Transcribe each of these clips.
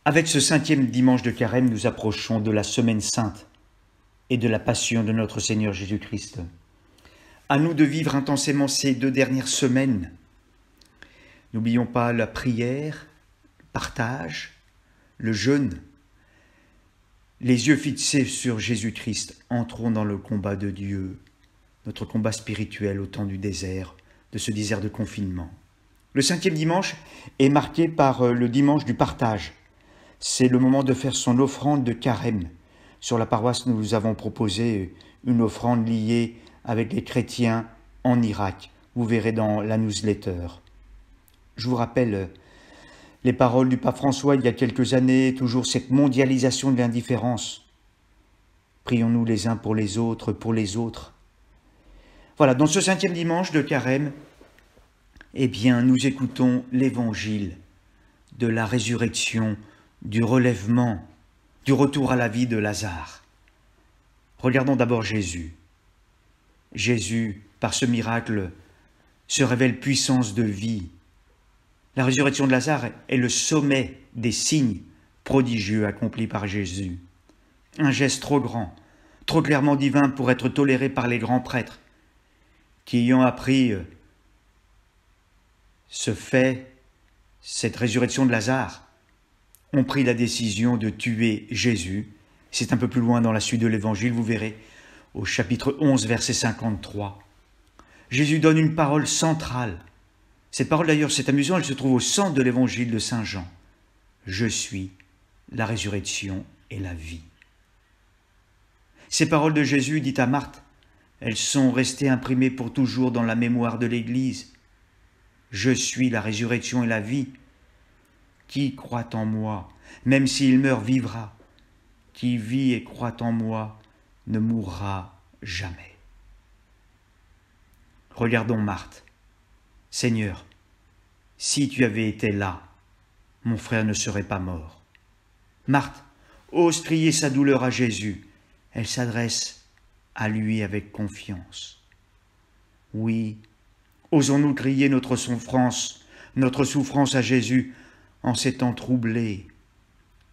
Avec ce 5e dimanche de Carême, nous approchons de la Semaine Sainte et de la Passion de notre Seigneur Jésus-Christ. À nous de vivre intensément ces 2 dernières semaines. N'oublions pas la prière, le partage, le jeûne. Les yeux fixés sur Jésus-Christ, entrons dans le combat de Dieu, notre combat spirituel au temps du désert, de ce désert de confinement. Le 5e dimanche est marqué par le dimanche du partage. C'est le moment de faire son offrande de Carême. Sur la paroisse, nous avons proposé une offrande liée avec les chrétiens en Irak. Vous verrez dans la newsletter. Je vous rappelle les paroles du pape François il y a quelques années, toujours cette mondialisation de l'indifférence. Prions-nous les uns pour les autres, pour les autres. Voilà, dans ce 5e dimanche de Carême, eh bien, nous écoutons l'évangile de la résurrection, du relèvement, du retour à la vie de Lazare. Regardons d'abord Jésus. Jésus, par ce miracle, se révèle puissance de vie. La résurrection de Lazare est le sommet des signes prodigieux accomplis par Jésus. Un geste trop grand, trop clairement divin pour être toléré par les grands prêtres, qui ayant appris ce fait, cette résurrection de Lazare, ont pris la décision de tuer Jésus. C'est un peu plus loin dans la suite de l'Évangile, vous verrez, au chapitre 11, verset 53. Jésus donne une parole centrale. Cette parole d'ailleurs, c'est amusant, elle se trouve au centre de l'Évangile de Saint Jean. Je suis la résurrection et la vie. Ces paroles de Jésus dites à Marthe, elles sont restées imprimées pour toujours dans la mémoire de l'Église. Je suis la résurrection et la vie. Qui croit en moi, même s'il meurt, vivra. Qui vit et croit en moi ne mourra jamais. Regardons Marthe. Seigneur, si tu avais été là, mon frère ne serait pas mort. Marthe ose crier sa douleur à Jésus. Elle s'adresse à lui avec confiance. Oui, osons-nous crier notre souffrance à Jésus en ces temps troublés,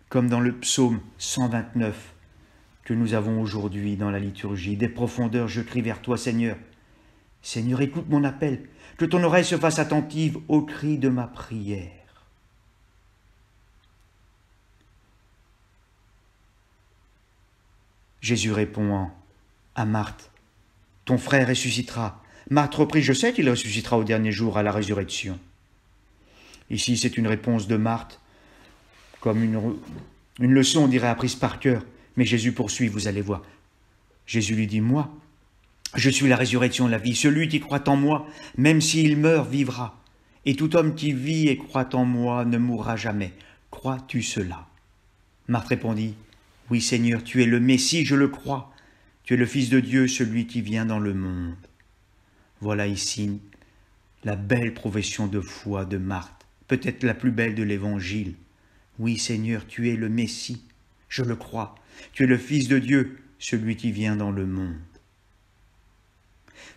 comme dans le psaume 129 que nous avons aujourd'hui dans la liturgie. Des profondeurs, je crie vers toi, Seigneur. Seigneur, écoute mon appel, que ton oreille se fasse attentive au cri de ma prière. Jésus répond à Marthe, ton frère ressuscitera. Marthe reprit, je sais qu'il ressuscitera au dernier jour à la résurrection. Ici, c'est une réponse de Marthe, comme une leçon, on dirait, apprise par cœur. Mais Jésus poursuit, vous allez voir. Jésus lui dit, moi, je suis la résurrection et la vie. Celui qui croit en moi, même s'il meurt, vivra. Et tout homme qui vit et croit en moi ne mourra jamais. Crois-tu cela? Marthe répondit, oui Seigneur, tu es le Messie, je le crois. Tu es le Fils de Dieu, celui qui vient dans le monde. Voilà ici la belle profession de foi de Marthe. Peut-être la plus belle de l'Évangile. Oui, Seigneur, tu es le Messie, je le crois. Tu es le Fils de Dieu, celui qui vient dans le monde.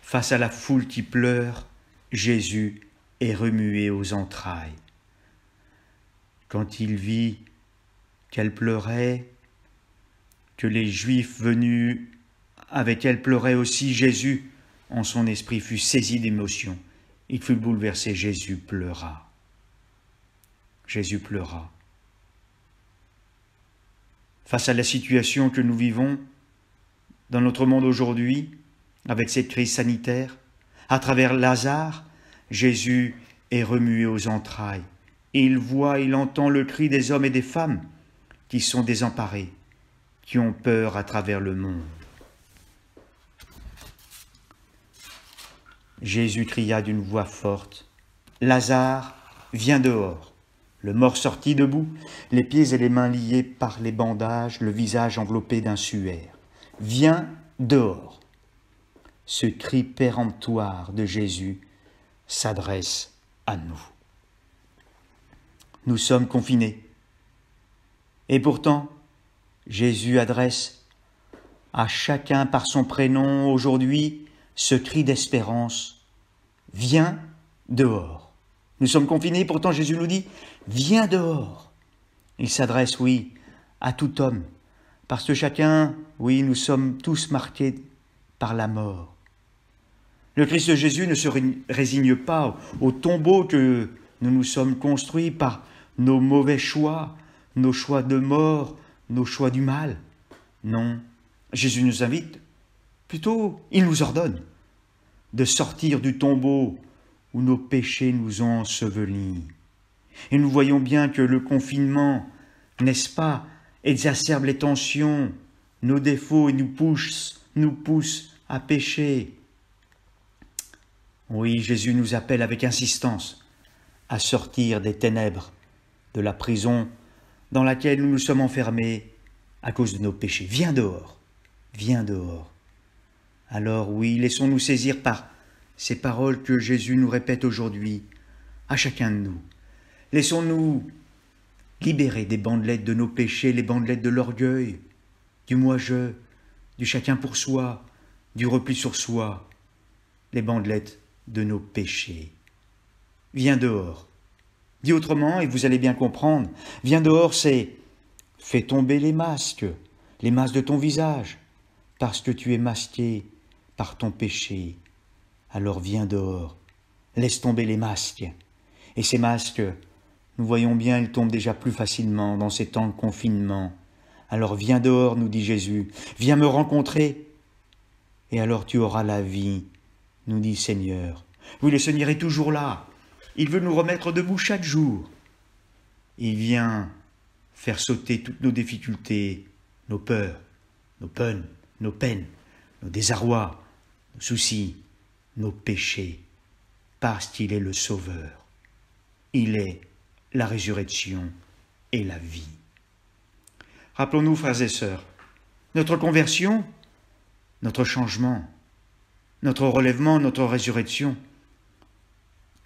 Face à la foule qui pleure, Jésus est remué aux entrailles. Quand il vit qu'elle pleurait, que les Juifs venus avec elle pleuraient aussi, Jésus, en son esprit, fut saisi d'émotion. Il fut bouleversé, Jésus pleura. Jésus pleura. Face à la situation que nous vivons dans notre monde aujourd'hui, avec cette crise sanitaire, à travers Lazare, Jésus est remué aux entrailles. Et il voit, il entend le cri des hommes et des femmes qui sont désemparés, qui ont peur à travers le monde. Jésus cria d'une voix forte, « Lazare, viens dehors !» Le mort sortit debout, les pieds et les mains liés par les bandages, le visage enveloppé d'un suaire. « Viens dehors !» Ce cri péremptoire de Jésus s'adresse à nous. Nous sommes confinés. Et pourtant, Jésus adresse à chacun par son prénom aujourd'hui ce cri d'espérance. « Viens dehors !» Nous sommes confinés, pourtant Jésus nous dit « Viens dehors !» Il s'adresse, oui, à tout homme, parce que chacun, oui, nous sommes tous marqués par la mort. Le Christ de Jésus ne se résigne pas au tombeau que nous nous sommes construits par nos mauvais choix, nos choix de mort, nos choix du mal. Non, Jésus nous invite, plutôt il nous ordonne de sortir du tombeau où nos péchés nous ont ensevelis. Et nous voyons bien que le confinement, n'est-ce pas, exacerbe les tensions, nos défauts et nous pousse à pécher. Oui, Jésus nous appelle avec insistance à sortir des ténèbres, de la prison dans laquelle nous nous sommes enfermés à cause de nos péchés. Viens dehors, viens dehors. Alors oui, laissons-nous saisir par ces paroles que Jésus nous répète aujourd'hui à chacun de nous. Laissons-nous libérer des bandelettes de nos péchés, les bandelettes de l'orgueil, du moi-je, du chacun pour soi, du repli sur soi, les bandelettes de nos péchés. Viens dehors. Dit autrement, et vous allez bien comprendre, viens dehors, c'est fais tomber les masques de ton visage, parce que tu es masqué par ton péché. Alors viens dehors, laisse tomber les masques. Et ces masques, nous voyons bien, ils tombent déjà plus facilement dans ces temps de confinement. Alors viens dehors, nous dit Jésus, viens me rencontrer, et alors tu auras la vie, nous dit Seigneur. Oui, le Seigneur est toujours là. Il veut nous remettre debout chaque jour. Il vient faire sauter toutes nos difficultés, nos peurs, nos peines, nos désarrois, nos soucis, nos péchés, parce qu'il est le Sauveur. Il est la résurrection et la vie. Rappelons-nous, frères et sœurs, notre conversion, notre changement, notre relèvement, notre résurrection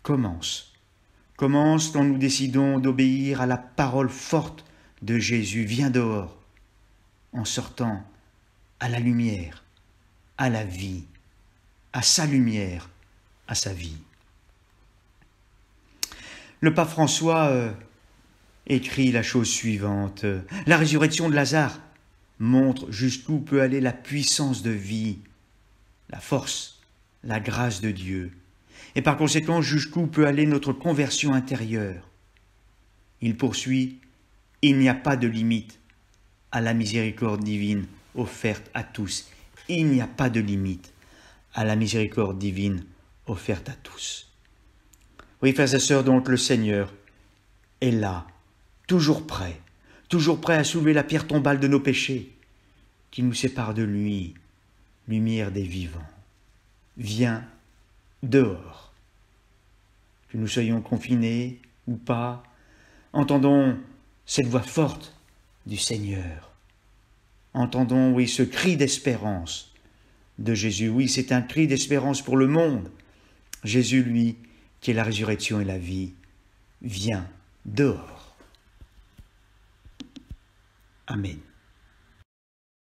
commence quand nous décidons d'obéir à la parole forte de Jésus. Viens dehors, en sortant à la lumière, à la vie, à sa lumière, à sa vie. Le pape François écrit la chose suivante. La résurrection de Lazare montre jusqu'où peut aller la puissance de vie, la force, la grâce de Dieu, et par conséquent jusqu'où peut aller notre conversion intérieure. Il poursuit, il n'y a pas de limite à la miséricorde divine offerte à tous. Il n'y a pas de limite à la miséricorde divine offerte à tous. Oui, frères et sœurs, donc le Seigneur est là, toujours prêt à soulever la pierre tombale de nos péchés, qui nous sépare de lui, lumière des vivants. Viens dehors. Que nous soyons confinés ou pas, entendons cette voix forte du Seigneur. Entendons, oui, ce cri d'espérance de Jésus. Oui, c'est un cri d'espérance pour le monde. Jésus, lui, qui est la résurrection et la vie, vient dehors. Amen.